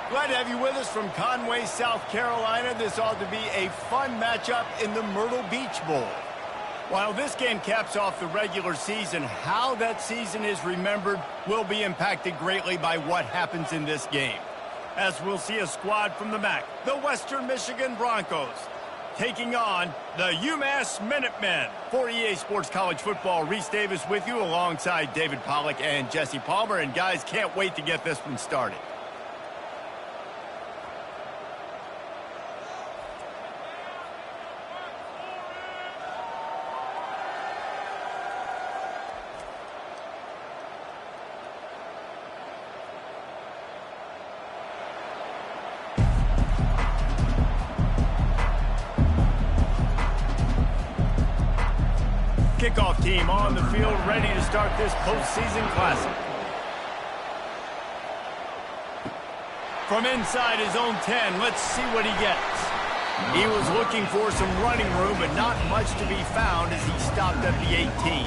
Glad to have you with us from Conway, South Carolina. This ought to be a fun matchup in the Myrtle Beach Bowl. While this game caps off the regular season, how that season is remembered will be impacted greatly by what happens in this game. As we'll see a squad from the MAC, the Western Michigan Broncos, taking on the UMASS Minutemen. For EA Sports College Football, Reese Davis with you alongside David Pollack and Jesse Palmer. And guys, can't wait to get this one started. Kickoff team on the field, ready to start this postseason classic. From inside his own 10, let's see what he gets. He was looking for some running room, but not much to be found as he stopped at the 18.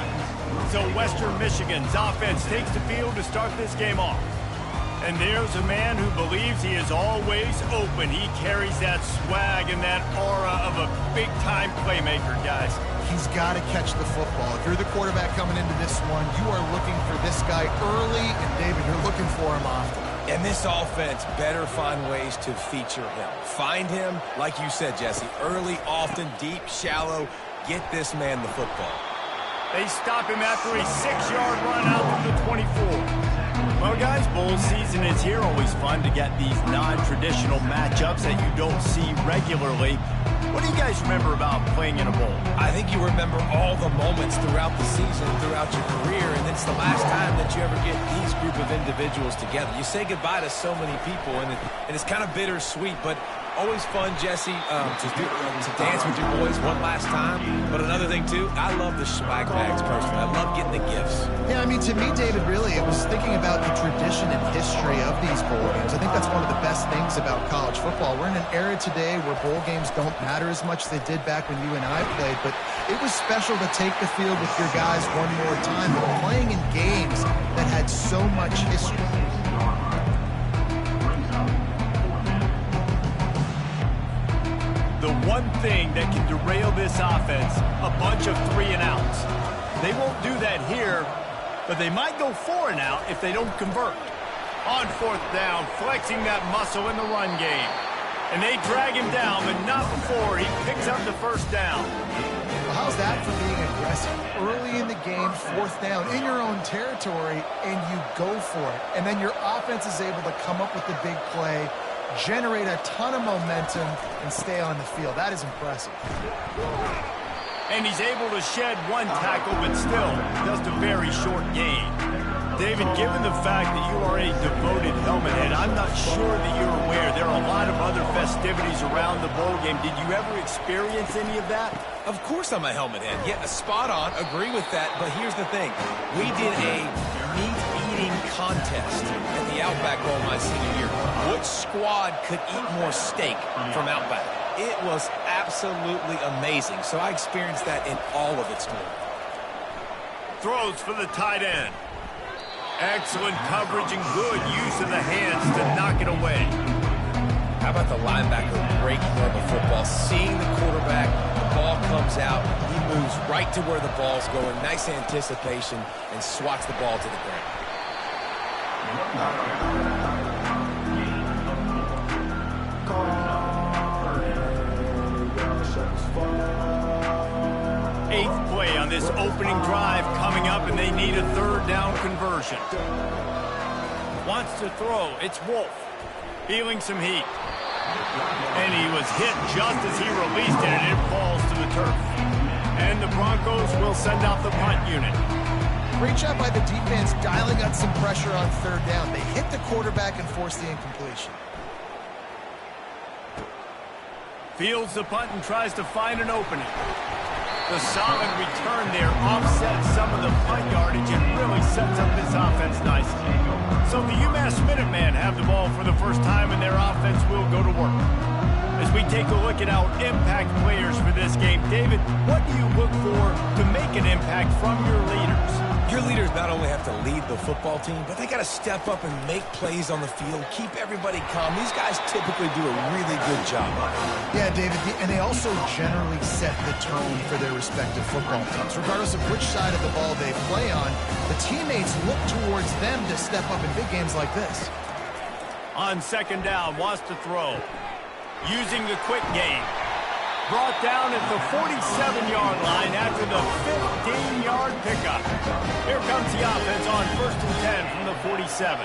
So Western Michigan's offense takes the field to start this game off. And there's a man who believes he is always open. He carries that swag and that aura of a big-time playmaker, guys. He's got to catch the football. If you're the quarterback coming into this one, you are looking for this guy early, and David, you're looking for him often. And this offense better find ways to feature him. Find him, like you said, Jesse, early, often, deep, shallow. Get this man the football. They stop him after a 6-yard run out to the 24. Well, guys, bowl season is here. Always fun to get these non-traditional matchups that you don't see regularly. What do you guys remember about playing in a bowl? I think you remember all the moments throughout the season, throughout your career, and it's the last time that you ever get these group of individuals together. You say goodbye to so many people, and it's kind of bittersweet, but always fun, Jesse, to dance with your boys one last time. But another thing, too, I love the swag bags personally. I love getting the gifts. Yeah, I mean, to me, David, really, it was thinking about the tradition and history of these bowl games. I think that's one of the best things about college football. We're in an era today where bowl games don't matter as much as they did back when you and I played, but it was special to take the field with your guys one more time. But playing in games that had so much history. The one thing that can derail this offense, a bunch of 3-and-outs. They won't do that here, but they might go 4-and-out if they don't convert. On 4th down, flexing that muscle in the run game. And they drag him down, but not before he picks up the first down. Well, how's that for being aggressive? Early in the game, 4th down, in your own territory, and you go for it. And then your offense is able to come up with the big play, generate a ton of momentum, and stay on the field. That is impressive. And he's able to shed one tackle, but still just a very short gain. David, given the fact that you are a devoted helmet head, I'm not sure that you're aware there are a lot of other festivities around the bowl game. Did you ever experience any of that? Of course I'm a helmet head. Yeah, spot on. Agree with that. But here's the thing. We did a meat-eating contest at the Outback Bowl my senior year. Which squad could eat more steak from Outback? It was absolutely amazing. So I experienced that in all of its glory. Throws for the tight end. Excellent coverage and good use of the hands to knock it away. How about the linebacker breaking on the football, seeing the quarterback, the ball comes out, he moves right to where the ball's going, nice anticipation, and swats the ball to the ground. 8th play on this opening drive coming up, and they need a 3rd down conversion. Wants to throw. It's Wolf. Feeling some heat. And he was hit just as he released it, and it falls to the turf. And the Broncos will send out the punt unit. Great job by the defense dialing up some pressure on 3rd down. They hit the quarterback and forced the incompletion. Fields the punt and tries to find an opening. The solid return there offsets some of the punt yardage and really sets up this offense nicely. So the UMass Minutemen have the ball for the first time, and their offense will go to work. As we take a look at our impact players for this game, David, what do you look for to make an impact from your leaders? Your leaders not only have to lead the football team, but they got to step up and make plays on the field, keep everybody calm. These guys typically do a really good job of it. Yeah, David, and they also generally set the tone for their respective football teams. Regardless of which side of the ball they play on, the teammates look towards them to step up in big games like this. On second down, wants to throw. Using the quick game. Brought down at the 47-yard line after the 15-yard pickup. Here comes the offense on 1st and 10 from the 47.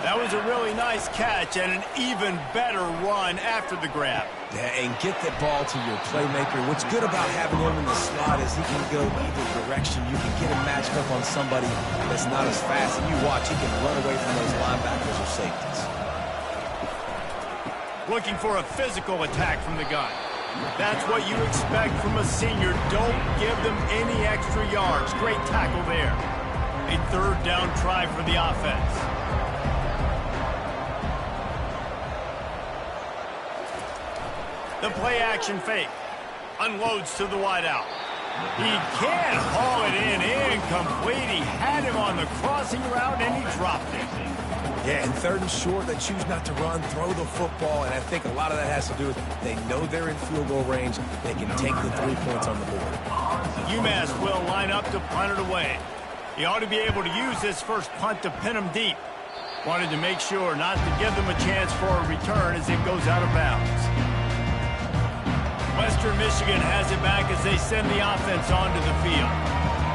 That was a really nice catch and an even better run after the grab. Yeah, and get the ball to your playmaker. What's good about having him in the slot is he can go either direction. You can get him matched up on somebody that's not as fast, and you watch, he can run away from those linebackers or safeties. Looking for a physical attack from the gun. That's what you expect from a senior. Don't give them any extra yards. Great tackle there. A third down try for the offense. The play action fake. Unloads to the wideout. He can't haul it in incomplete. He had him on the crossing route and he dropped it. Yeah, and 3rd and short, they choose not to run, throw the football, and I think a lot of that has to do with they know they're in field goal range. They can take the 3 points on the board. UMASS will line up to punt it away. He ought to be able to use this first punt to pin them deep. Wanted to make sure not to give them a chance for a return as it goes out of bounds. Western Michigan has it back as they send the offense onto the field.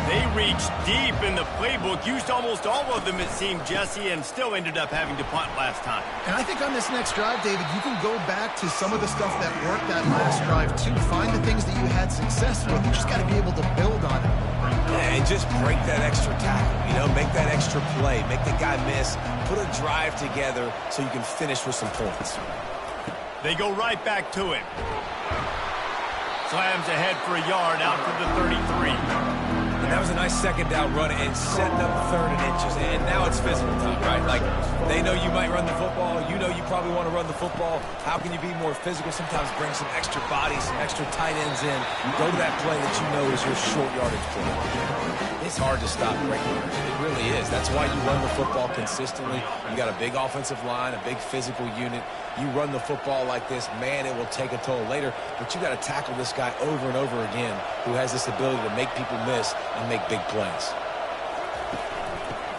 They reached deep in the playbook, used almost all of them, it seemed, Jesse, and still ended up having to punt last time. And I think on this next drive, David, you can go back to some of the stuff that worked that last drive, too. Find the things that you had success with. You just got to be able to build on it. Yeah, and just break that extra tackle, you know, make that extra play, make the guy miss, put a drive together so you can finish with some points. They go right back to him. Slams ahead for a yard out to the 33. And that was a nice second down run and setting up 3rd and inches. And now it's physical time, right? Like, they know you might run the football. You know you probably want to run the football. How can you be more physical? Sometimes bring some extra bodies, some extra tight ends in. Go to that play that you know is your short yardage play. It's hard to stop great runners. It really is. That's why you run the football consistently. You got a big offensive line, a big physical unit. You run the football like this, man, it will take a toll later. But you got to tackle this guy over and over again who has this ability to make people miss and make big plays.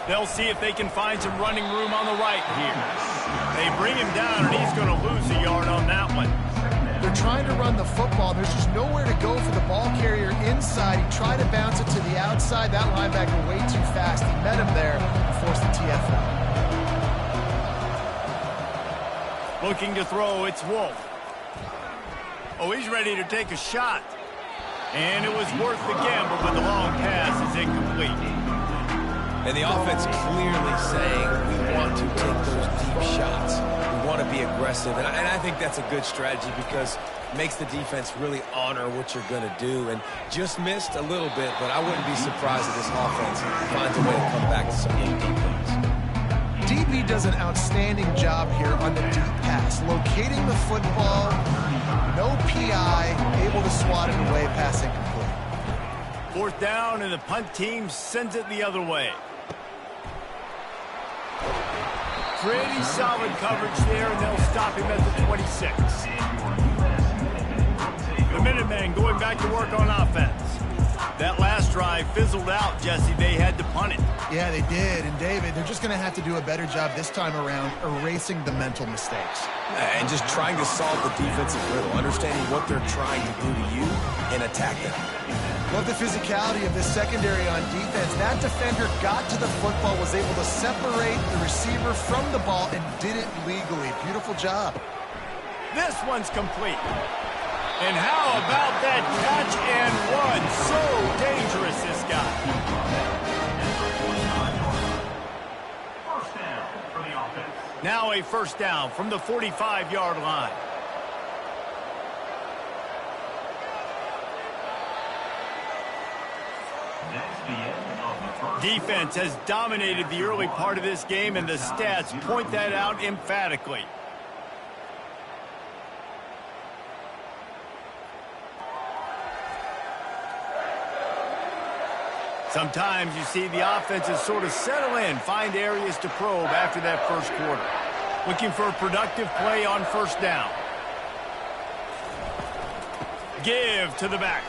They'll see if they can find some running room on the right here. They bring him down, and he's going to lose a yard on that one. They're trying to run the football. There's just nowhere to go for the ball carrier inside. He tried to bounce it to the outside. That linebacker way too fast. He met him there and forced the TFL. Looking to throw, it's Wolf. Oh, he's ready to take a shot. And it was worth the gamble, but the long pass is incomplete. And the offense clearly saying we want to take those deep shots. We want to be aggressive. And I think that's a good strategy because it makes the defense really honor what you're going to do. And just missed a little bit, but I wouldn't be surprised if this offense finds a way to come back to some deep plays. DB does an outstanding job here on the deep pass, locating the football, no PI, able to swat it away, pass incomplete. 4th down, and the punt team sends it the other way. Pretty solid coverage there, and they'll stop him at the 26. The Minutemen going back to work on offense. That last drive fizzled out, Jesse. They had to punt it. Yeah, they did. And, David, they're just going to have to do a better job this time around erasing the mental mistakes. And just trying to solve the defensive riddle, understanding what they're trying to do to you and attack them. Love the physicality of this secondary on defense. That defender got to the football, was able to separate the receiver from the ball, and did it legally. Beautiful job. This one's complete. And how about that catch and run? So dangerous, this guy. Now a 1st down from the 45-yard line. Defense has dominated the early part of this game, and the stats point that out emphatically. Sometimes you see the offenses sort of settle in, find areas to probe after that first quarter. Looking for a productive play on first down. Give to the back.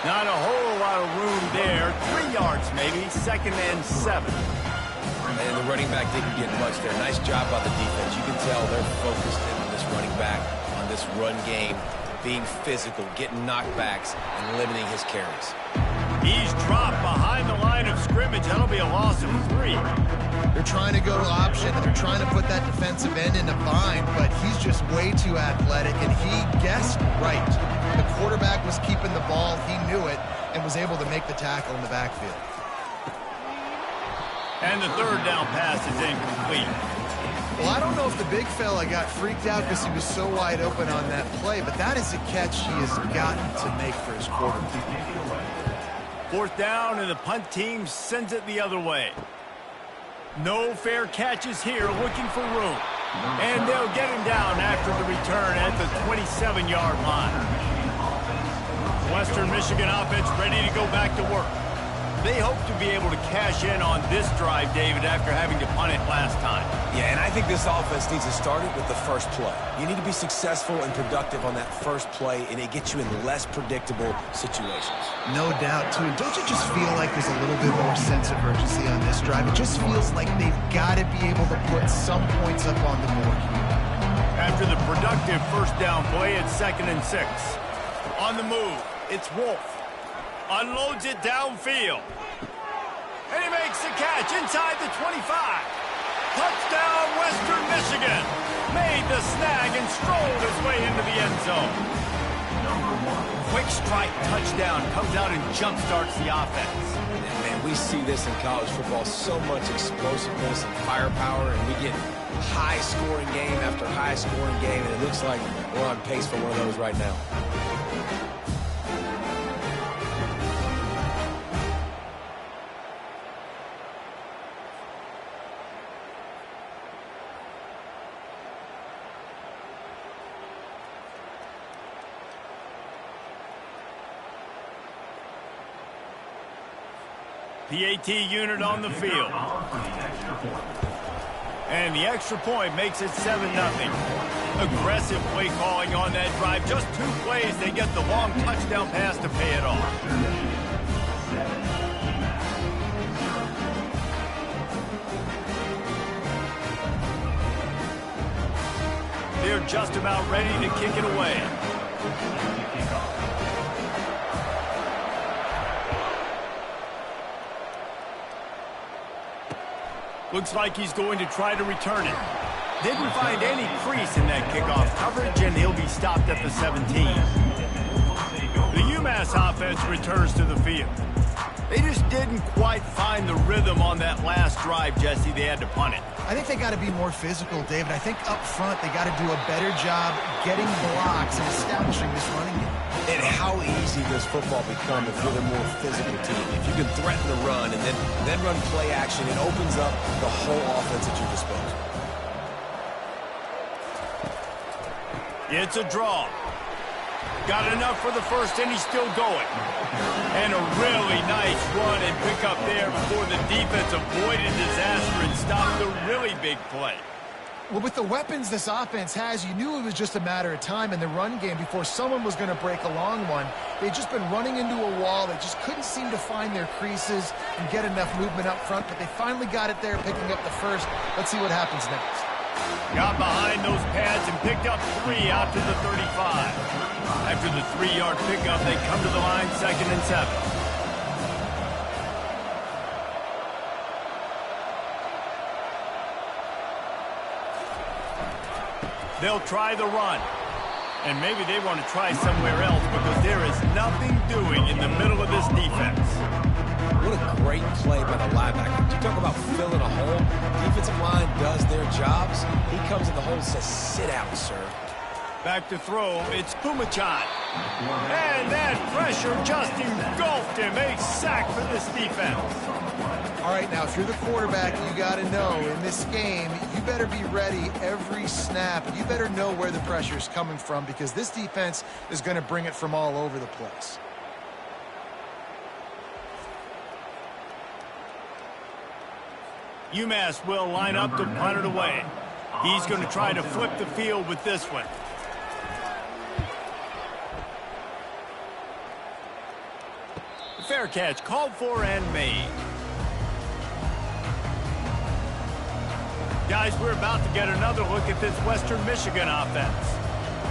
Not a whole lot of room there. 3 yards maybe, 2nd and 7. And the running back didn't get much there. Nice job by the defense. You can tell they're focused in on this running back, on this run game, being physical, getting knockbacks, and limiting his carries. He's dropped behind the line of scrimmage. That'll be a loss of 3. They're trying to go option, and they're trying to put that defensive end in a bind, but he's just way too athletic, and he guessed right. The quarterback was keeping the ball. He knew it and was able to make the tackle in the backfield. And the 3rd down pass is incomplete. Well, I don't know if the big fella got freaked out because he was so wide open on that play, but that is a catch he has gotten to make for his quarterback. 4th down, and the punt team sends it the other way. No fair catches here, looking for room. And they'll get him down after the return at the 27-yard line. Western Michigan offense ready to go back to work. They hope to be able to cash in on this drive, David, after having to punt it last time. Yeah, and I think this offense needs to start it with the first play. You need to be successful and productive on that first play, and it gets you in less predictable situations. No doubt, too. Don't you just feel like there's a little bit more sense of urgency on this drive? It just feels like they've got to be able to put some points up on the board. After the productive first down play, it's 2nd and 6. On the move, it's Wolf. Unloads it downfield. And he makes the catch inside the 25. Touchdown, Western Michigan. Made the snag and strolled his way into the end zone. Quick strike touchdown comes out and jumpstarts the offense. And man, we see this in college football, so much explosiveness and firepower, and we get high-scoring game after high-scoring game, and it looks like we're on pace for one of those right now. PAT unit on the field. And the extra point makes it 7-0. Aggressive play calling on that drive. Just 2 plays, they get the long touchdown pass to pay it off. They're just about ready to kick it away. Looks like he's going to try to return it. Didn't find any crease in that kickoff coverage, and he'll be stopped at the 17. The UMASS offense returns to the field. They just didn't quite find the rhythm on that last drive, Jesse. They had to punt it. I think they got to be more physical, David. I think up front they got to do a better job getting blocks and establishing this running game. And how easy does football become if you're the more physical team? If you can threaten the run and then run play action, it opens up the whole offense at your disposal. It's a draw. Got enough for the first, and he's still going. And a really nice run and pick up there before the defense avoided disaster and stopped the really big play. Well, with the weapons this offense has, you knew it was just a matter of time in the run game before someone was going to break a long one. They'd just been running into a wall. They just couldn't seem to find their creases and get enough movement up front, but they finally got it there, picking up the first. Let's see what happens next. Got behind those pads and picked up 3 out to the 35. After the 3-yard pickup, they come to the line 2nd and 7. They'll try the run. And maybe they want to try somewhere else because there is nothing doing in the middle of this defense. What a great play by the linebacker. You talk about filling a hole. Defensive line does their jobs. He comes in the hole and says, sit out, sir. Back to throw, it's Kumachan. And that pressure just engulfed him. A sack for this defense. All right, now, if you're the quarterback, you got to know, in this game, you better be ready every snap. You better know where the pressure is coming from because this defense is going to bring it from all over the place. UMass will line up to punt it away. He's going to try to flip the field with this one. Fair catch called for and made. Guys, we're about to get another look at this Western Michigan offense.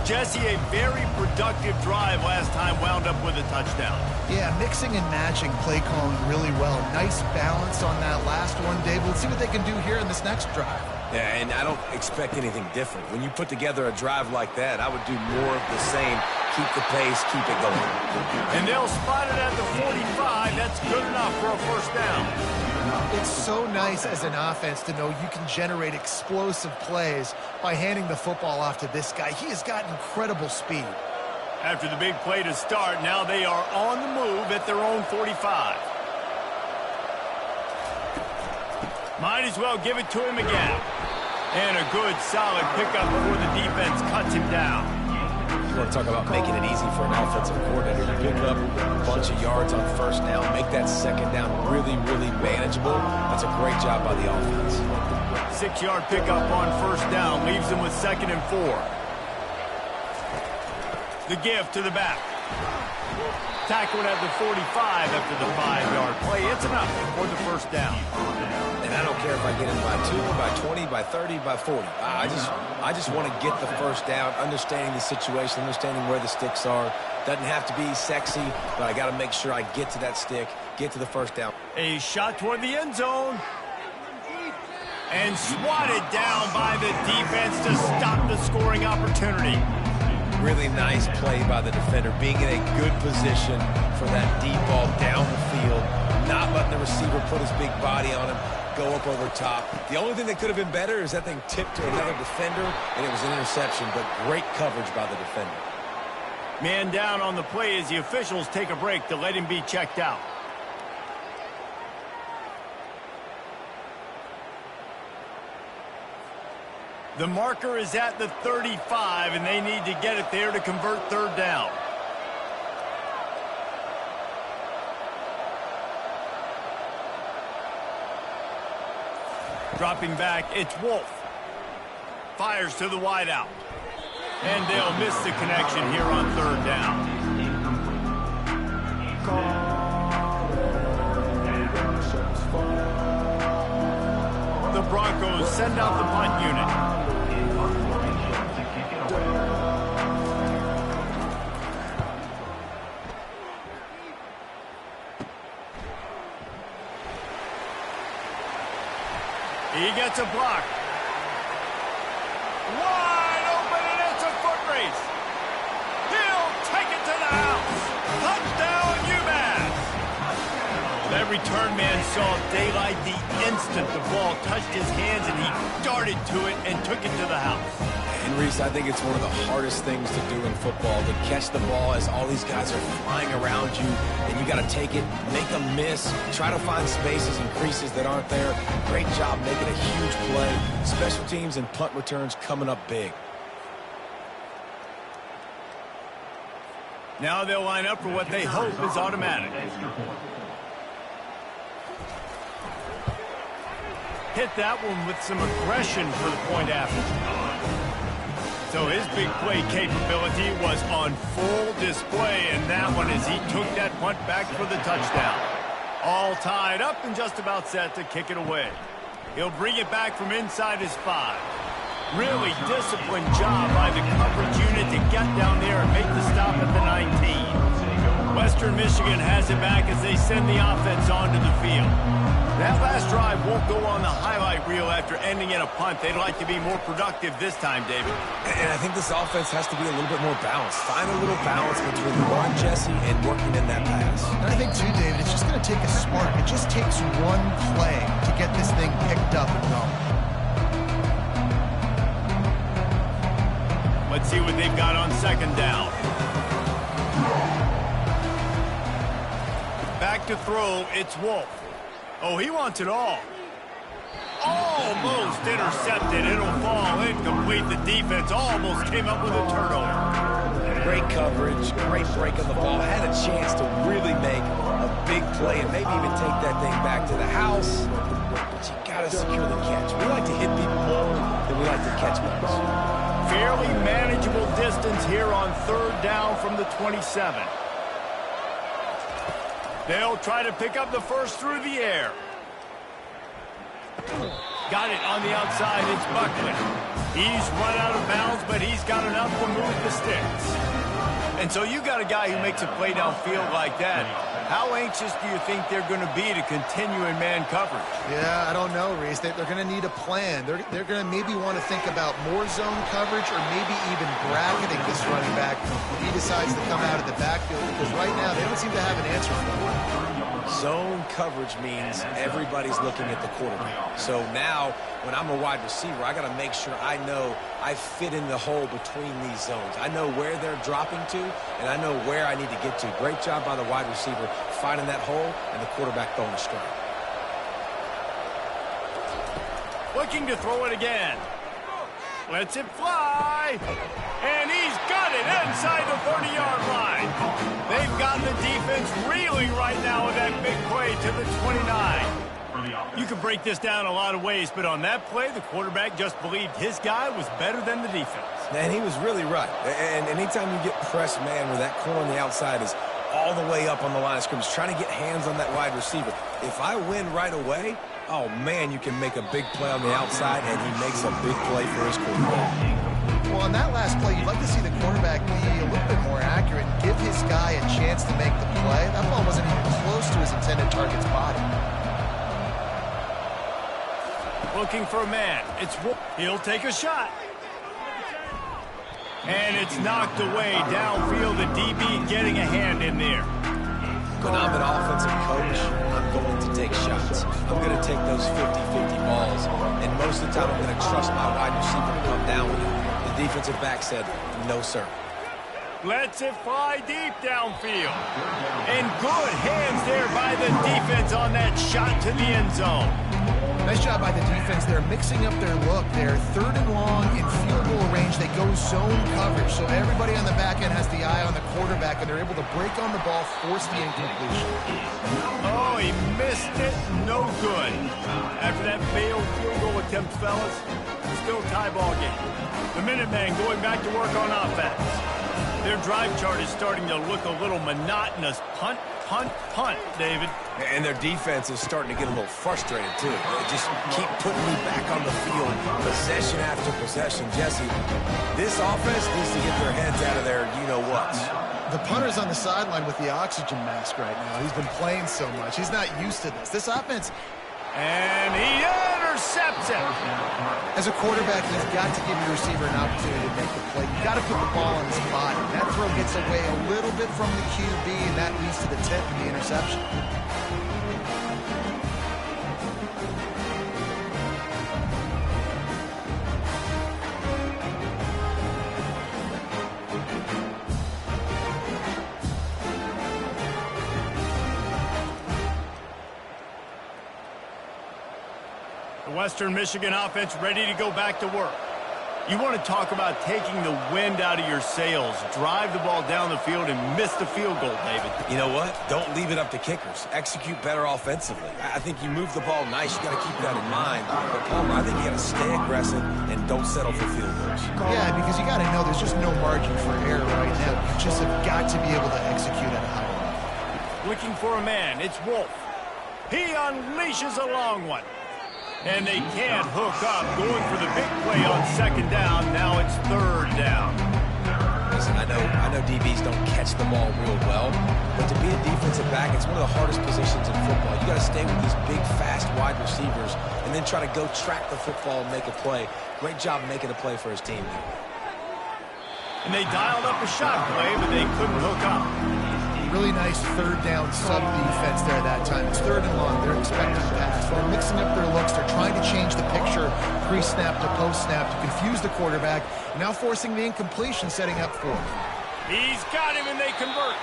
Jesse, a very productive drive last time wound up with a touchdown. Yeah, mixing and matching play calling really well. Nice balance on that last one, Dave. Let's see what they can do here in this next drive. Yeah, and I don't expect anything different. When you put together a drive like that, I would do more of the same. Keep the pace, keep it going. And they'll spot it at the 45. That's good enough for a first down. It's so nice as an offense to know you can generate explosive plays by handing the football off to this guy. He has got incredible speed. After the big play to start, now they are on the move at their own 45. Might as well give it to him again. And a good, solid pickup before the defense cuts him down. You want to talk about making it easy for an offensive coordinator to pick up a bunch of yards on first down, make that second down really, really manageable. That's a great job by the offense. 6-yard pickup on first down leaves them with 2nd and 4. The give to the back. Tackled at the 45 after the 5-yard play. It's enough for the first down. And I don't care if I get him by 2, by 20, by 30, by 40. I just want to get the first down, understanding the situation, understanding where the sticks are. Doesn't have to be sexy, but I got to make sure I get to that stick, get to the first down. A shot toward the end zone. And swatted down by the defense to stop the scoring opportunity. Really nice play by the defender, being in a good position for that deep ball down the field, not letting the receiver put his big body on him, go up over top. The only thing that could have been better is that thing tipped to another defender, and it was an interception, but great coverage by the defender. Man down on the play as the officials take a break to let him be checked out. The marker is at the 35, and they need to get it there to convert third down. Dropping back, it's Wolf. Fires to the wideout. And they'll miss the connection here on third down. The Broncos send out the punt unit. He gets a block. Wide open, and it's a foot race. He'll take it to the house. Touchdown, UMass. That return man saw daylight the instant the ball touched his hands, and he darted to it and took it to the house. And Reese, I think it's one of the hardest things to do in football, to catch the ball as all these guys are flying around you, and you got to take it, make a miss, try to find spaces and creases that aren't there. Great job making a huge play. Special teams and punt returns coming up big. Now they'll line up for what they hope is automatic. Hit that one with some aggression for the point after. So his big play capability was on full display, and that one as he took that punt back for the touchdown. All tied up and just about set to kick it away. He'll bring it back from inside his 5. Really disciplined job by the coverage unit to get down there and make the stop at the 19. Western Michigan has it back as they send the offense onto the field. That last drive won't go on the highlight reel after ending in a punt. They'd like to be more productive this time, David. And I think this offense has to be a little bit more balanced. Find a little balance between the run, Jesse, and working in that pass. And I think, too, David, it's just going to take a spark. It just takes one play to get this thing picked up and going. Let's see what they've got on second down. Back to throw, it's Wolf. Oh, he wants it all. Almost intercepted. It'll fall incomplete. The defense almost came up with a turnover. Great coverage, great break on the ball. Had a chance to really make a big play and maybe even take that thing back to the house. But you got got to secure the catch. We like to hit people more than we like to catch balls. Fairly manageable distance here on third down from the 27. They'll try to pick up the first through the air. Got it on the outside. It's Buckley. He's run out of bounds, but he's got enough to move the sticks. And so you got a guy who makes a play downfield like that. How anxious do you think they're going to be to continue in man coverage? Yeah, I don't know, Reese. They're going to need a plan. They're going to maybe want to think about more zone coverage or maybe even bracketing this running back when he decides to come out of the backfield, because right now they don't seem to have an answer for him. Zone coverage means everybody's looking at the quarterback. So now, when I'm a wide receiver, I got to make sure I know I fit in the hole between these zones. I know where they're dropping to, and I know where I need to get to. Great job by the wide receiver finding that hole, and the quarterback throwing a strike. Looking to throw it again. Lets it fly. And he's got it inside the 30-yard line. They've got the defense reeling right now with that big play to the 29. You can break this down a lot of ways, but on that play, the quarterback just believed his guy was better than the defense. And he was really right. And anytime you get pressed man where that corner on the outside is all the way up on the line of scrimmage, trying to get hands on that wide receiver. If I win right away, oh, man, you can make a big play on the outside, and he makes a big play for his quarterback. Well, on that last play, you'd like to see the quarterback be a little bit more accurate and give his guy a chance to make the play. That ball wasn't even close to his intended target's body. Looking for a man. He'll take a shot. And it's knocked away downfield. The DB getting a hand in there. When I'm an offensive coach, I'm going to take shots. I'm going to take those 50-50 balls. And most of the time, I'm going to trust my wide receiver to come down with it. The defensive back said, no, sir. Lets it fly deep downfield. And good hands there by the defense on that shot to the end zone. Nice job by the defense. They're mixing up their look. They're third and long in field goal range. They go zone coverage. So everybody on the back end has the eye on the quarterback, and they're able to break on the ball, force the incompletion. Oh, he missed it. No good. After that failed field goal attempt, fellas, still tie ball game. The Minutemen going back to work on offense. Their drive chart is starting to look a little monotonous. Punt, punt, punt, David. And their defense is starting to get a little frustrated, too. They just keep putting me back on the field, possession after possession. Jesse, this offense needs to get their heads out of their you-know-whats. The punter's on the sideline with the oxygen mask right now. He's been playing so much. He's not used to this. This offense... And he intercepts it. As a quarterback, you've got to give your receiver an opportunity to make the play. You've got to put the ball in his body. That throw gets away a little bit from the QB, and that leads to the tip and the interception. The Western Michigan offense ready to go back to work. You want to talk about taking the wind out of your sails. Drive the ball down the field and miss the field goal, David. You know what? Don't leave it up to kickers. Execute better offensively. I think you move the ball nice. You got to keep that in mind. But, Palmer, I think you got to stay aggressive and don't settle for field goals. Yeah, because you got to know there's just no margin for error right now. You just have got to be able to execute at a high level. Looking for a man. It's Wolf. He unleashes a long one. And they can't hook up. Going for the big play on second down. Now it's third down. Listen, I know DBs don't catch the ball real well, but to be a defensive back, it's one of the hardest positions in football. You got to stay with these big, fast wide receivers and then try to go track the football and make a play. Great job making a play for his team. And they dialed up a shot play, but they couldn't hook up. Really nice third down sub-defense there that time. It's third and long. They're expecting pass. They're mixing up their looks. They're trying to change the picture pre-snap to post-snap to confuse the quarterback. Now forcing the incompletion, setting up for him. He's got him, and they convert.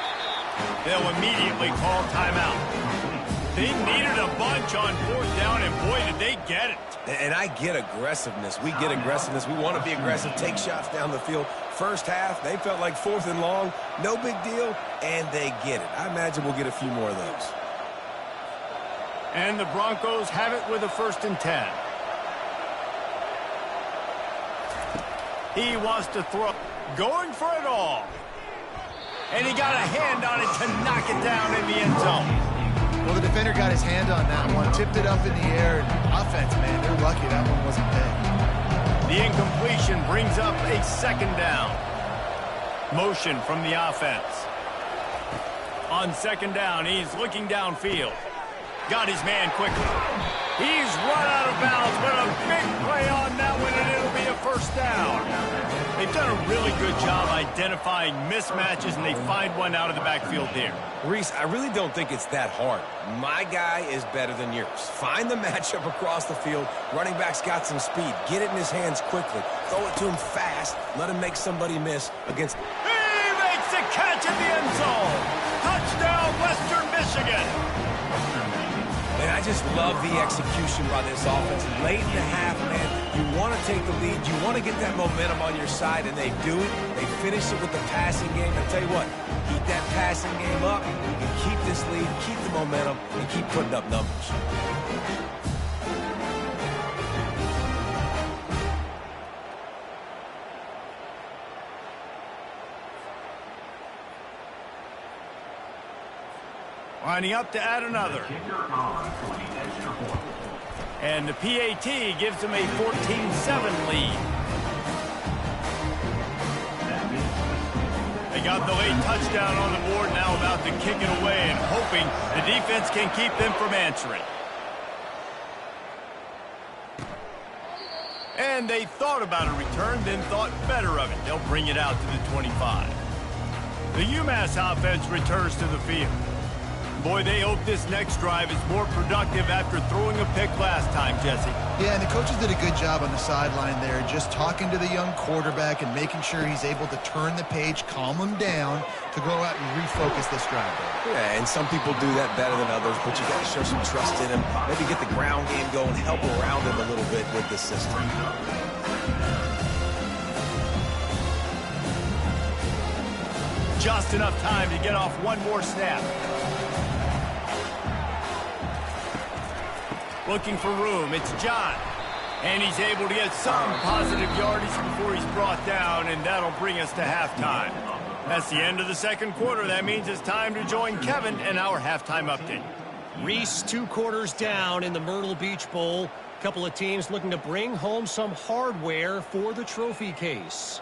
They'll immediately call timeout. They needed a bunch on fourth down, and boy, did they get it. And I get aggressiveness. We get aggressiveness. We want to be aggressive, take shots down the field. First half, they felt like fourth and long. No big deal, and they get it. I imagine we'll get a few more of those. And the Broncos have it with a 1st and 10. He wants to throw. Going for it all. And he got a hand on it to knock it down in the end zone. Well, the defender got his hand on that one, tipped it up in the air. Offense, man, they're lucky that one wasn't big. The incompletion brings up a 2nd down. Motion from the offense. On 2nd down, he's looking downfield. Got his man quickly. He's run out of bounds, but a big play on that one, and it'll be a 1st down. They've done a really good job identifying mismatches, and they find one out of the backfield there. Reese, I really don't think it's that hard. My guy is better than yours. Find the matchup across the field. Running back's got some speed. Get it in his hands quickly. Throw it to him fast. Let him make somebody miss against... He makes the catch in the end zone. Touchdown, Western Michigan. And I just love the execution by this offense. Late in the half, man, you want to take the lead. You want to get that momentum on your side, and they do it. They finish it with the passing game. I tell you what, keep that passing game up, and keep this lead, keep the momentum, and keep putting up numbers. Lining up to add another. And the PAT gives them a 14-7 lead. They got the late touchdown on the board, now about to kick it away and hoping the defense can keep them from answering. And they thought about a return, then thought better of it. They'll bring it out to the 25. The UMASS offense returns to the field. Boy, they hope this next drive is more productive after throwing a pick last time, Jesse. Yeah, and the coaches did a good job on the sideline there, just talking to the young quarterback and making sure he's able to turn the page, calm him down to go out and refocus this drive. Yeah, and some people do that better than others, but you got to show some trust in him. Maybe get the ground game going, help around him a little bit with the system. Just enough time to get off one more snap. Looking for room, it's John. And he's able to get some positive yardage before he's brought down, and that'll bring us to halftime. That's the end of the 2nd quarter. That means it's time to join Kevin in our halftime update. Reese, 2 quarters down in the Myrtle Beach Bowl. A couple of teams looking to bring home some hardware for the trophy case.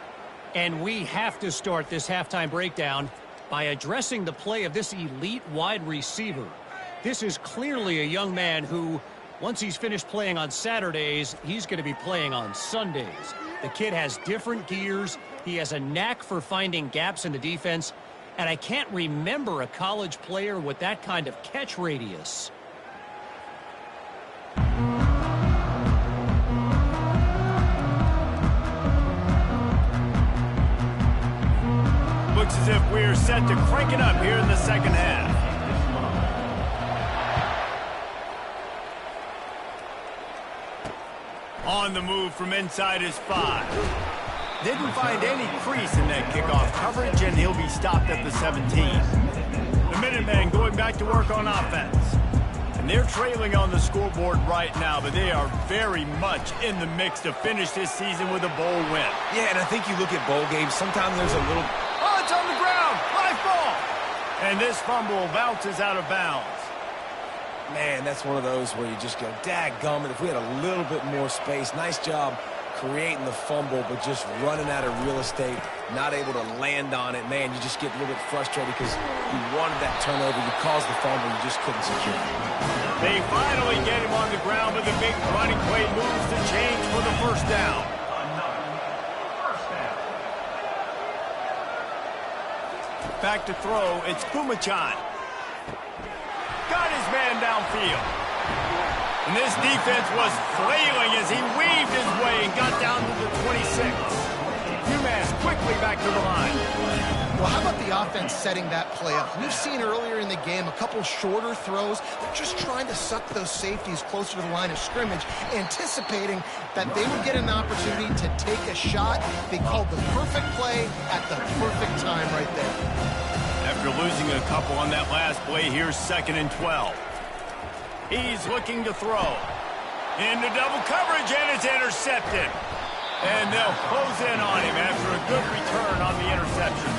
And we have to start this halftime breakdown by addressing the play of this elite wide receiver. This is clearly a young man who, once he's finished playing on Saturdays, he's going to be playing on Sundays. The kid has different gears. He has a knack for finding gaps in the defense. And I can't remember a college player with that kind of catch radius. Looks as if we're set to crank it up here in the 2nd half. On the move from inside his 5. Didn't find any crease in that kickoff coverage, and he'll be stopped at the 17. The Minutemen going back to work on offense. And they're trailing on the scoreboard right now, but they are very much in the mix to finish this season with a bowl win. Yeah, and I think you look at bowl games, sometimes there's a little... Oh, it's on the ground! Live ball! And this fumble bounces out of bounds. Man, that's one of those where you just go, dadgummit, if we had a little bit more space. Nice job creating the fumble, but just running out of real estate, not able to land on it. Man, you just get a little bit frustrated because you wanted that turnover. You caused the fumble, you just couldn't secure it. They finally get him on the ground, but the big running play moves the chains for the 1st down. Back to throw, it's Kumachan. Got his man downfield. And this defense was flailing as he weaved his way and got down to the 26. UMass quickly back to the line. Well, how about the offense setting that play up? We've seen earlier in the game a couple shorter throws. They're just trying to suck those safeties closer to the line of scrimmage, anticipating that they would get an opportunity to take a shot. They called the perfect play at the perfect time right there. After losing a couple on that last play, here's 2nd and 12. He's looking to throw. Into double coverage, and it's intercepted. And they'll close in on him after a good return on the interception.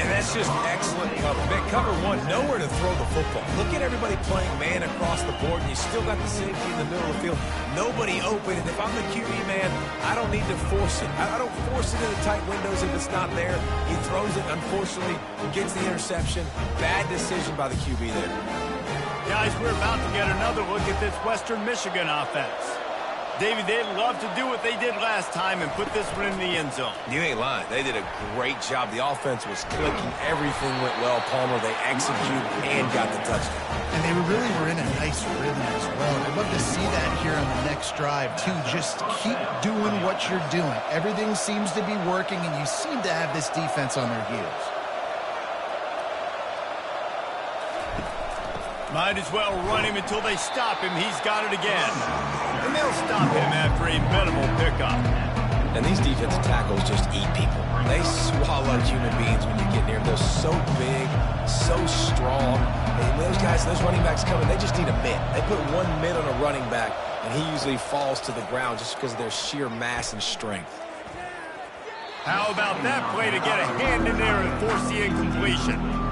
And that's just excellent cover. Man, cover one, nowhere to throw the football. Look at everybody playing man across the board, and you still got the safety in the middle of the field. Nobody open, and if I'm the QB man, I don't need to force it. I don't force it into tight windows if it's not there. He throws it, unfortunately, gets the interception. Bad decision by the QB there. Guys, we're about to get another look at this Western Michigan offense. David, they'd love to do what they did last time and put this one in the end zone. You ain't lying. They did a great job. The offense was clicking. Everything went well, Palmer. They executed and got the touchdown. And they really were in a nice rhythm as well. I'd love to see that here on the next drive, too. Just keep doing what you're doing. Everything seems to be working, and you seem to have this defense on their heels. Might as well run him until they stop him. He's got it again. And they'll stop him after a minimal pickup. And these defensive tackles just eat people. They swallow human beings when you get near them. They're so big, so strong. And those guys, those running backs coming, they just need a mid. They put one mid on a running back, and he usually falls to the ground just because of their sheer mass and strength. How about that play to get a hand in there and force the incompletion?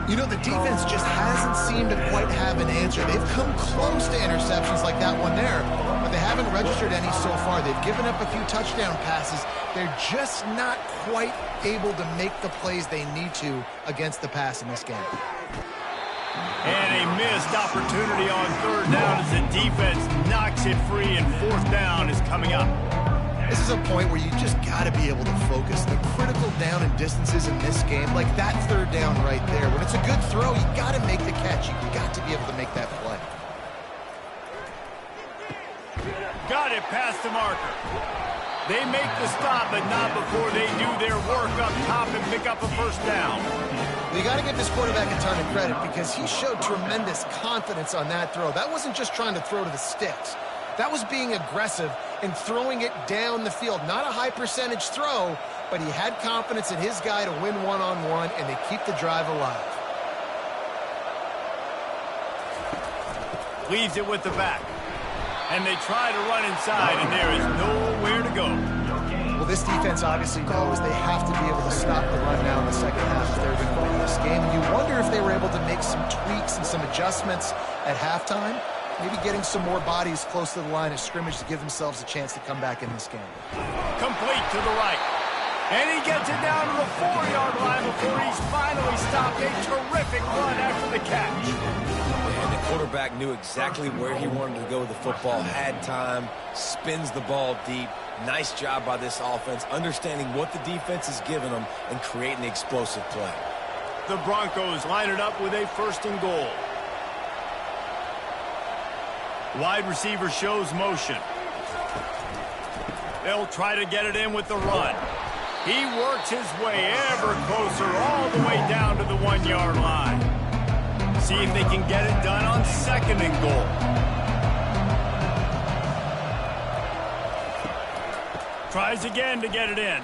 You know, the defense just hasn't seemed to quite have an answer. They've come close to interceptions like that one there, but they haven't registered any so far. They've given up a few touchdown passes. They're just not quite able to make the plays they need to against the pass in this game. And a missed opportunity on third down as the defense knocks it free, and fourth down is coming up. This is a point where you just got to be able to focus. The critical down and distances in this game, like that third down right there, when it's a good throw, you got to make the catch. You got to be able to make that play. Got it past the marker. They make the stop, but not before they do their work up top and pick up a first down. Well, you got to give this quarterback a ton of credit because he showed tremendous confidence on that throw. That wasn't just trying to throw to the sticks. That was being aggressive and throwing it down the field. Not a high percentage throw, but he had confidence in his guy to win one-on-one, and they keep the drive alive. Leaves it with the back. And they try to run inside, and there is nowhere to go. Well, this defense obviously knows they have to be able to stop the run now in the second half if they're going to win this game. And you wonder if they were able to make some tweaks and some adjustments at halftime. Maybe getting some more bodies close to the line of scrimmage to give themselves a chance to come back in this game. Complete to the right. And he gets it down to the 4-yard line before he's finally stopped. A terrific run after the catch. And the quarterback knew exactly where he wanted to go with the football, had time, spins the ball deep. Nice job by this offense, understanding what the defense is giving them and creating the explosive play. The Broncos line it up with a 1st and goal. Wide receiver shows motion. They'll try to get it in with the run. He works his way ever closer all the way down to the 1-yard line. See if they can get it done on 2nd and goal. Tries again to get it in.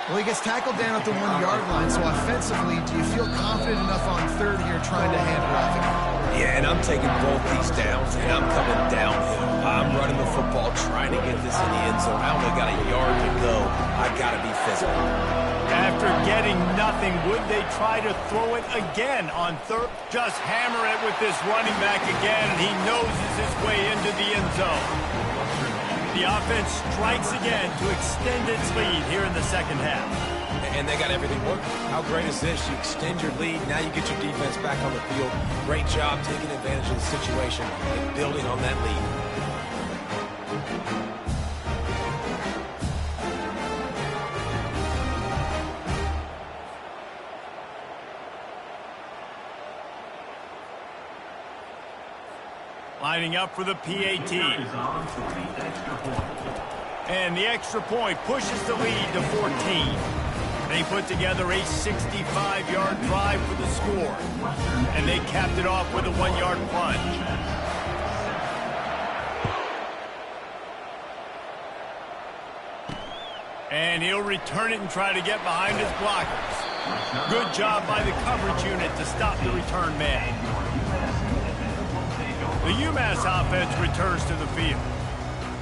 Well, he gets tackled down at the 1-yard line, so offensively, do you feel confident enough on 3rd here trying to hand it off again? Yeah, and I'm taking both these downs, and I'm coming downhill. I'm running the football, trying to get this in the end zone. I only got a yard to go. I got to be physical. After getting nothing, would they try to throw it again on 3rd? Just hammer it with this running back again, and he noses his way into the end zone. The offense strikes again to extend its lead here in the second half. And they got everything working. How great is this? You extend your lead. Now you get your defense back on the field. Great job taking advantage of the situation and building on that lead. Lining up for the PAT. And the extra point pushes the lead to 14. They put together a 65-yard drive for the score. And they capped it off with a 1-yard plunge. And he'll return it and try to get behind his blockers. Good job by the coverage unit to stop the return man. The UMASS offense returns to the field.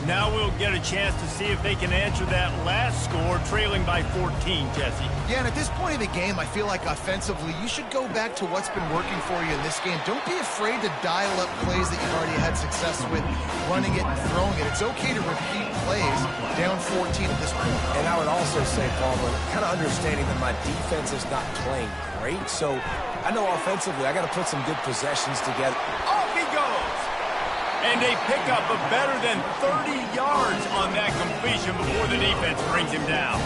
Now we'll get a chance to see if they can answer that last score, trailing by 14, Jesse. Yeah, and at this point of the game, I feel like offensively, you should go back to what's been working for you in this game. Don't be afraid to dial up plays that you've already had success with, running it and throwing it. It's okay to repeat plays down 14 at this point. And I would also say, Palmer, kind of understanding that my defense is not playing great, so I know offensively I got to put some good possessions together. Off he goes! And a pickup of better than 30 yards on that completion before the defense brings him down.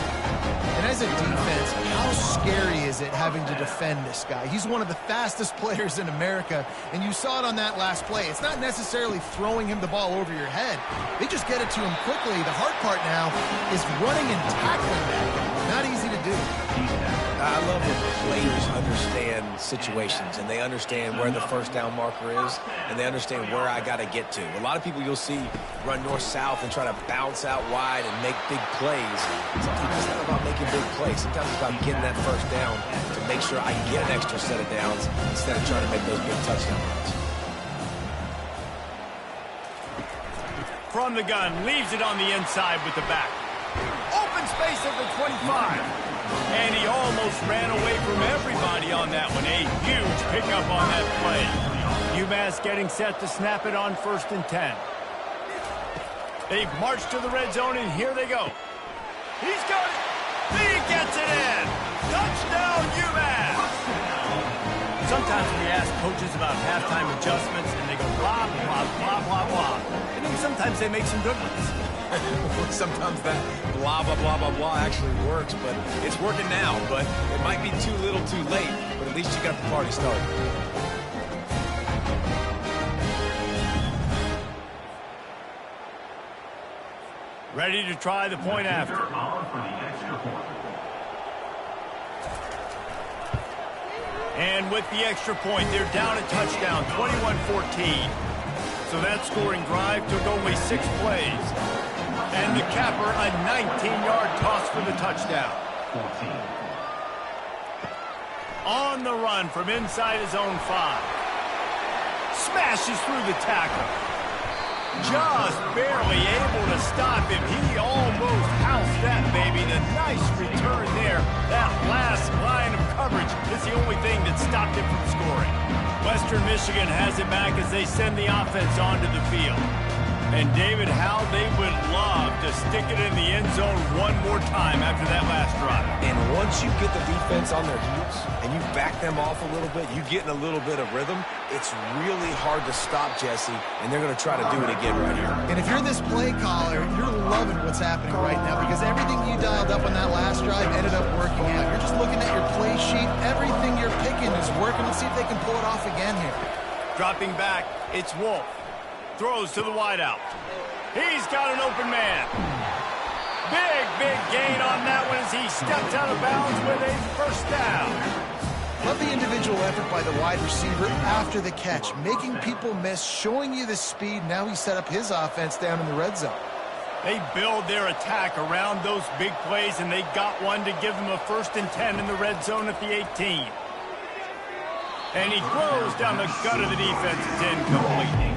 And as a defense, how scary is it having to defend this guy? He's one of the fastest players in America, and you saw it on that last play. It's not necessarily throwing him the ball over your head. They just get it to him quickly. The hard part now is running and tackling that. Not easy to do. I love when players understand situations and they understand where the first down marker is and they understand where I got to get to. A lot of people you'll see run north-south and try to bounce out wide and make big plays. Sometimes it's not about making big plays. Sometimes it's about getting that first down to make sure I get an extra set of downs instead of trying to make those big touchdown runs. From the gun, leaves it on the inside with the back. Open space at the 25. And he almost ran away from everybody on that one. A huge pickup on that play. UMass getting set to snap it on 1st and 10. They've marched to the red zone, and here they go. He's got it. He gets it in. Touchdown, UMass. Sometimes we ask coaches about halftime adjustments, and they go blah, blah, blah, blah, blah. And then sometimes they make some good ones. Sometimes that blah, blah, blah, blah, blah actually works, but it's working now. But it might be too little too late, but at least you got the party started. Ready to try the point after. And with the extra point, they're down a touchdown, 21-14. So that scoring drive took only 6 plays. And the capper, a 19-yard toss for the touchdown. On the run from inside his own 5. Smashes through the tackle. Just barely able to stop him. He almost housed that baby. The nice return there. That last line of coverage is the only thing that stopped him from scoring. Western Michigan has it back as they send the offense onto the field. And David, how they would love to stick it in the end zone one more time after that last drive. And once you get the defense on their heels and you back them off a little bit, you get in a little bit of rhythm, it's really hard to stop, Jesse, and they're going to try to do it again right here. And if you're this play caller, you're loving what's happening right now because everything you dialed up on that last drive ended up working out. You're just looking at your play sheet. Everything you're picking is working. Let's see if they can pull it off again here. Dropping back, it's Wolf. Throws to the wideout. He's got an open man. Big gain on that one as he steps out of bounds with a first down. Love the individual effort by the wide receiver after the catch, making people miss, showing you the speed. Now he set up his offense down in the red zone. They build their attack around those big plays, and they got one to give them a 1st and 10 in the red zone at the 18. And he throws down the gut of the defense. It's incomplete.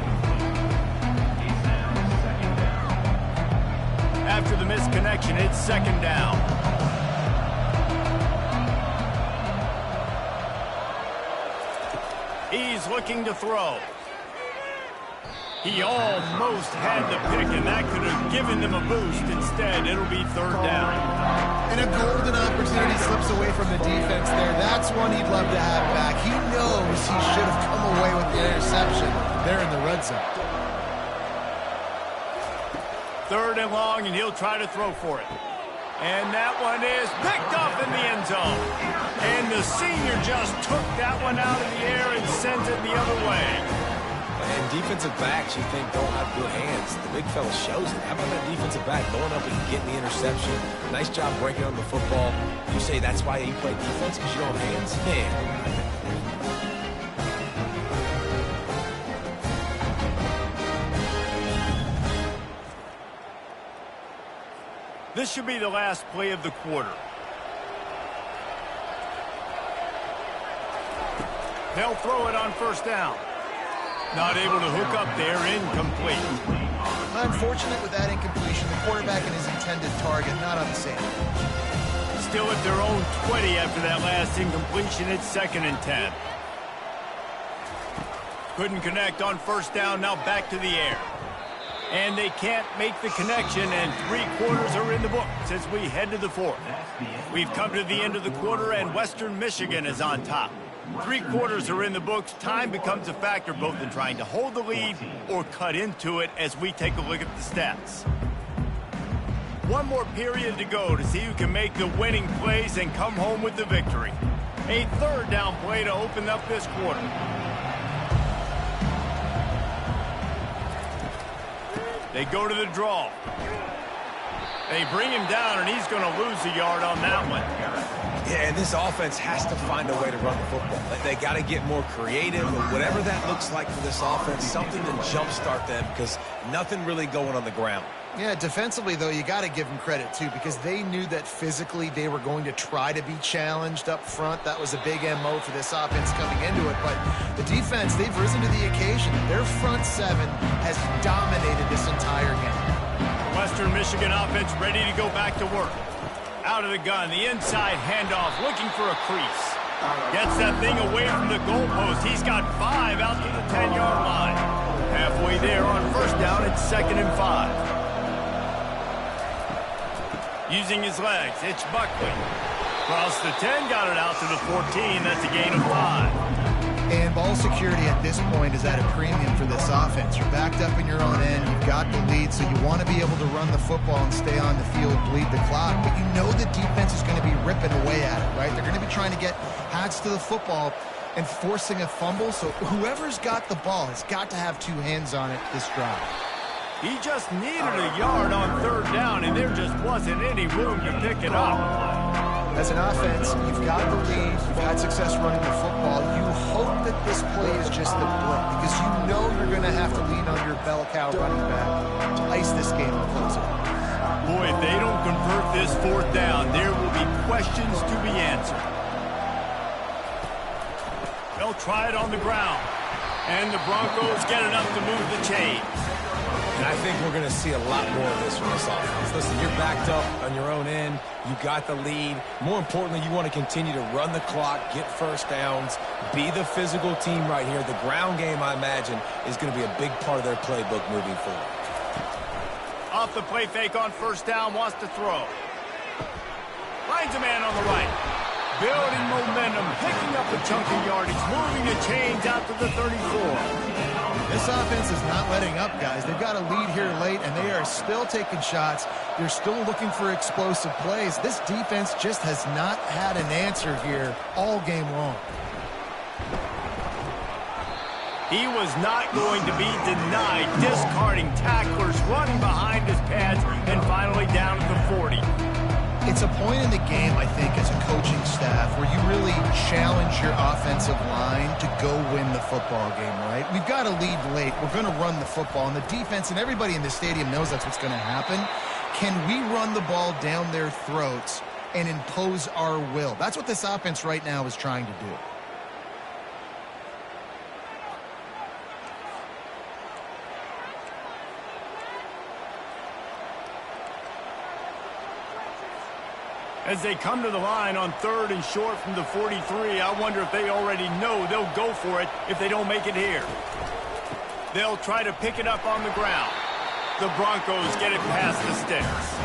After the misconnection, it's 2nd down. He's looking to throw. He almost had the pick, and that could have given them a boost. Instead, it'll be 3rd down. And a golden opportunity slips away from the defense there. That's one he'd love to have back. He knows he should have come away with the interception there in the red zone. 3rd and long, and he'll try to throw for it. And that one is picked up in the end zone. And the senior just took that one out of the air and sends it the other way. And defensive backs, you think, don't have good hands. The big fella shows it. How about that defensive back going up and getting the interception? Nice job breaking on the football. You say that's why you play defense, because you don't have hands? Man. This should be the last play of the quarter. They'll throw it on 1st down. Not able to hook up there, incomplete. Unfortunate with that incompletion. The quarterback and his intended target not on the same. Still at their own 20 after that last incompletion. It's 2nd and 10. Couldn't connect on first down. Now back to the air. And they can't make the connection, and 3 quarters are in the books as we head to the 4th. We've come to the end of the quarter, and Western Michigan is on top. 3 quarters are in the books. Time becomes a factor both in trying to hold the lead or cut into it as we take a look at the stats. One more period to go to see who can make the winning plays and come home with the victory. A 3rd down play to open up this quarter. They go to the draw. They bring him down, and he's going to lose a yard on that one. Yeah, and this offense has to find a way to run the football. They got to get more creative, but whatever that looks like for this offense, something to jumpstart them because nothing really going on the ground. Yeah, defensively, though, you got to give them credit, too, because they knew that physically they were going to try to be challenged up front. That was a big MO for this offense coming into it. But the defense, they've risen to the occasion. Their front 7 has dominated this entire game. Western Michigan offense ready to go back to work. Out of the gun, the inside handoff, looking for a crease. Gets that thing away from the goalpost. He's got 5 out to the 10-yard line. Halfway there on first down, it's 2nd and 5. Using his legs, it's Buckley. Across the 10, got it out to the 14. That's a gain of 5. And ball security at this point is at a premium for this offense. You're backed up in your own end. You've got the lead, so you want to be able to run the football and stay on the field, bleed the clock. But you know the defense is going to be ripping away at it, right? They're going to be trying to get hats to the football and forcing a fumble. So whoever's got the ball has got to have 2 hands on it this drive. He just needed a yard on 3rd down, and there just wasn't any room to pick it up. As an offense, you've got the lead, you've had success running the football. You hope that this play is just the blip because you know you're going to have to lean on your bell cow running back to ice this game and close it. Boy, if they don't convert this 4th down, there will be questions to be answered. They'll try it on the ground, and the Broncos get enough to move the chains. And I think we're going to see a lot more of this from this offense. Listen, you're backed up on your own end. You got the lead. More importantly, you want to continue to run the clock, get first downs, be the physical team right here. The ground game, I imagine, is going to be a big part of their playbook moving forward. Off the play fake on first down, wants to throw. Finds a man on the right. Building momentum, picking up a chunk of yardage, moving the chains out to the 34. This offense is not letting up, guys. They've got a lead here late, and they are still taking shots. They're still looking for explosive plays. This defense just has not had an answer here all game long. He was not going to be denied, discarding tacklers, running behind his pads, and finally down at the 40. It's a point in the game, I think, as a coaching staff where you really challenge your offensive line to go win the football game, right? We've got to lead late. We're going to run the football, and the defense and everybody in the stadium knows that's what's going to happen. Can we run the ball down their throats and impose our will? That's what this offense right now is trying to do. As they come to the line on 3rd and short from the 43, I wonder if they already know they'll go for it if they don't make it here. They'll try to pick it up on the ground. The Broncos get it past the sticks.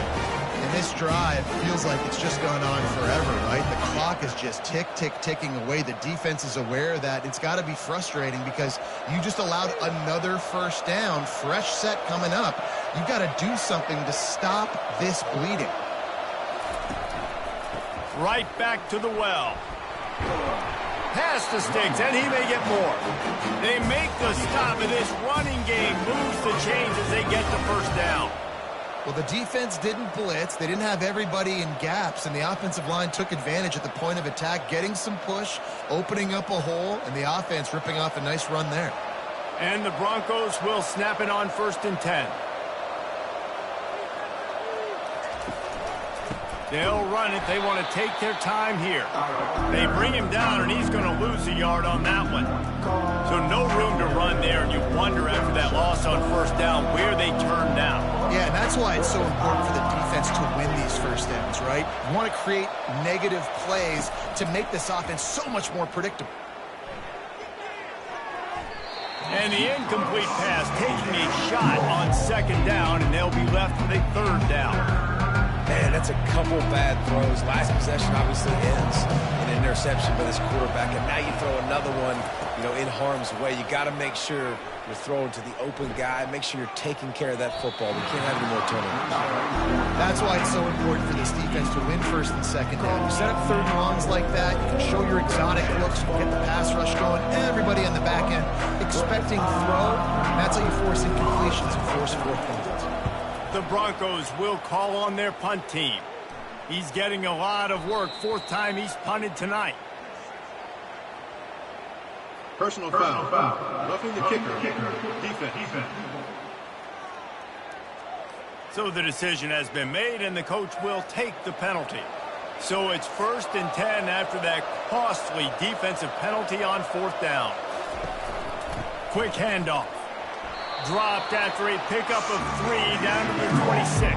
And this drive feels like it's just gone on forever, right? The clock is just ticking away. The defense is aware of that. It's got to be frustrating because you just allowed another first down, fresh set coming up. You've got to do something to stop this bleeding. Right back to the well. Past the sticks, and he may get more. They make the stop, and this running game moves the chains as they get the first down. Well, the defense didn't blitz. They didn't have everybody in gaps, and the offensive line took advantage at the point of attack, getting some push, opening up a hole, and the offense ripping off a nice run there. And the Broncos will snap it on 1st and 10. They'll run it. They want to take their time here. They bring him down, and he's going to lose a yard on that one. So no room to run there, and you wonder after that loss on first down where they turn down. Yeah, and that's why it's so important for the defense to win these first downs, right? You want to create negative plays to make this offense so much more predictable. And the incomplete pass taking a shot on second down, and they'll be left with a third down. Man, that's a couple bad throws. Last possession obviously ends in an interception by this quarterback, and now you throw another one, in harm's way. You got to make sure you're throwing to the open guy. Make sure you're taking care of that football. We can't have any more turnovers. That's why it's so important for this defense to win first and second down. You set up third and longs like that. You can show your exotic looks. You can get the pass rush going. Everybody on the back end expecting throw. And that's how you force incompletions and force fourth downs. The Broncos will call on their punt team. He's getting a lot of work. Fourth time he's punted tonight. Personal foul. Roughing the kicker. Defense. So the decision has been made, and the coach will take the penalty. So it's 1st and 10 after that costly defensive penalty on fourth down. Quick handoff. Dropped after a pickup of 3 down to the 26.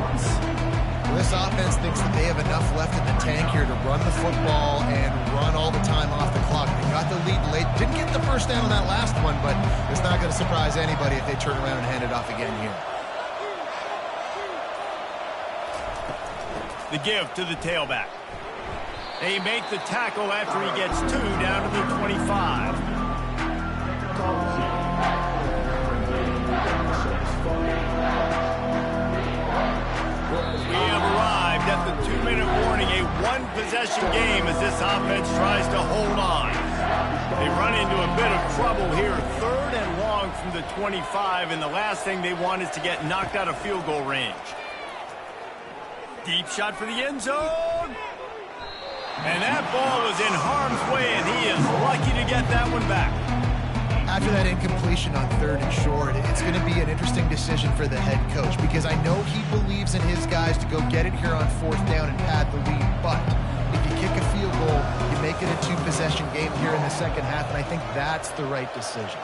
This offense thinks that they have enough left in the tank here to run the football and run all the time off the clock. They got the lead late. Didn't get the first down on that last one, but it's not going to surprise anybody if they turn around and hand it off again here. The give to the tailback. They make the tackle after he gets 2 down to the 25. We have arrived at the 2-minute warning, a one-possession game as this offense tries to hold on. They run into a bit of trouble here, 3rd and long from the 25, and the last thing they want is to get knocked out of field goal range. Deep shot for the end zone. And that ball was in harm's way, and he is lucky to get that one back. After that incompletion on 3rd and short, it's going to be an interesting decision for the head coach because I know he believes in his guys to go get it here on 4th down and pad the lead. But if you kick a field goal, you make it a 2-possession game here in the second half, and I think that's the right decision.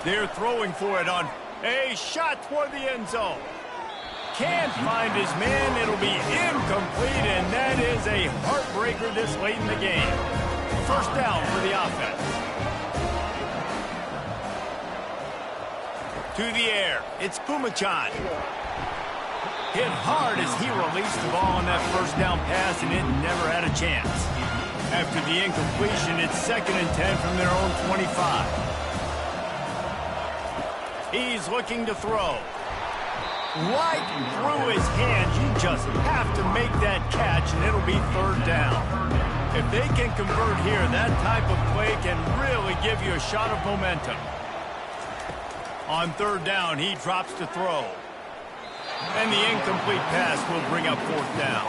They're throwing for it on a shot toward the end zone. Can't find his man. It'll be incomplete, and that is a heartbreaker this late in the game. First down for the offense. To the air, it's Pumachan. Hit hard as he released the ball on that first down pass, and it never had a chance. After the incompletion, it's 2nd and 10 from their own 25. He's looking to throw. Right through his hands, you just have to make that catch, and it'll be 3rd down. If they can convert here, that type of play can really give you a shot of momentum. On 3rd down, he drops to throw. And the incomplete pass will bring up 4th down.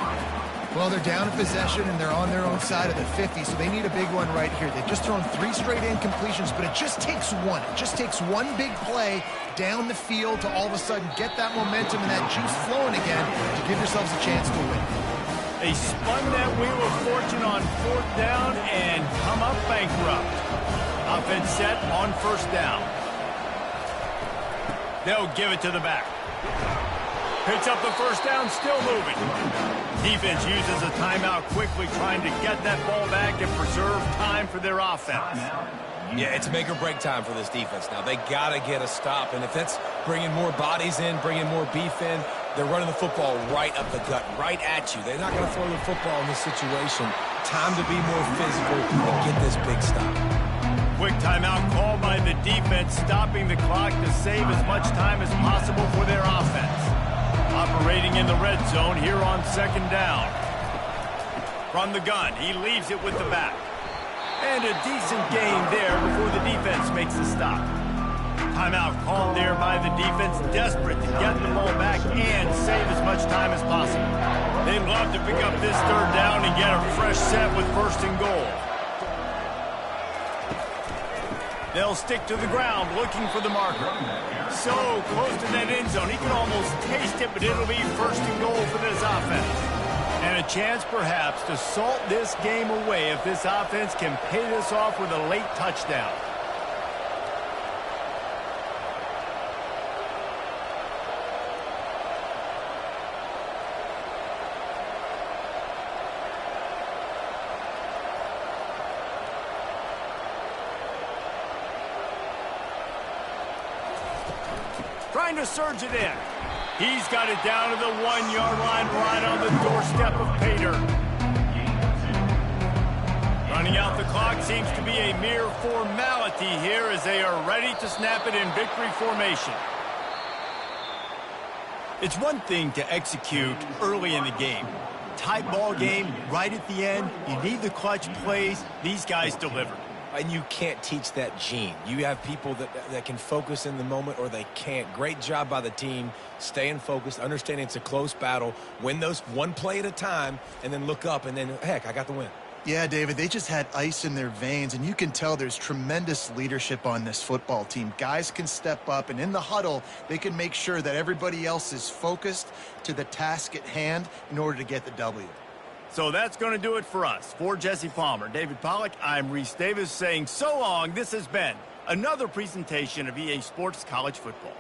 Well, they're down in possession, and they're on their own side of the 50, so they need a big one right here. They've just thrown 3 straight incompletions, but it just takes one. It just takes one big play down the field to all of a sudden get that momentum and that juice flowing again to give yourselves a chance to win. They spun that wheel of fortune on 4th down and come up bankrupt. Offense set on 1st down. They'll give it to the back. Picks up the first down, still moving. Defense uses a timeout quickly, trying to get that ball back and preserve time for their offense. Yeah, it's make or break time for this defense now. They got to get a stop, and if that's bringing more bodies in, bringing more beef in, they're running the football right up the gut, right at you. They're not going to throw the football in this situation. Time to be more physical and get this big stop. Quick timeout called by the defense, stopping the clock to save as much time as possible for their offense. Operating in the red zone here on 2nd down. From the gun, he leaves it with the back. And a decent gain there before the defense makes the stop. Timeout called there by the defense, desperate to get the ball back and save as much time as possible. They'd love to pick up this 3rd down and get a fresh set with 1st and goal. They'll stick to the ground looking for the marker. So close to that end zone. He can almost taste it, but it'll be 1st and goal for this offense. And a chance perhaps to salt this game away if this offense can pay this off with a late touchdown. Trying to surge it in. He's got it down to the 1-yard line, right on the doorstep of pay dirt. Running out the clock seems to be a mere formality here as they are ready to snap it in victory formation. It's one thing to execute early in the game. Tight ball game, right at the end. You need the clutch plays. These guys deliver. And you can't teach that gene. You have people that can focus in the moment or they can't. Great job by the team, staying focused, understanding it's a close battle, win those one play at a time, and then look up, and then, heck, I got the win. Yeah, David, they just had ice in their veins, and you can tell there's tremendous leadership on this football team. Guys can step up, and in the huddle, they can make sure that everybody else is focused to the task at hand in order to get the W. So that's going to do it for us. For Jesse Palmer, David Pollack, I'm Reese Davis saying so long. This has been another presentation of EA Sports College Football.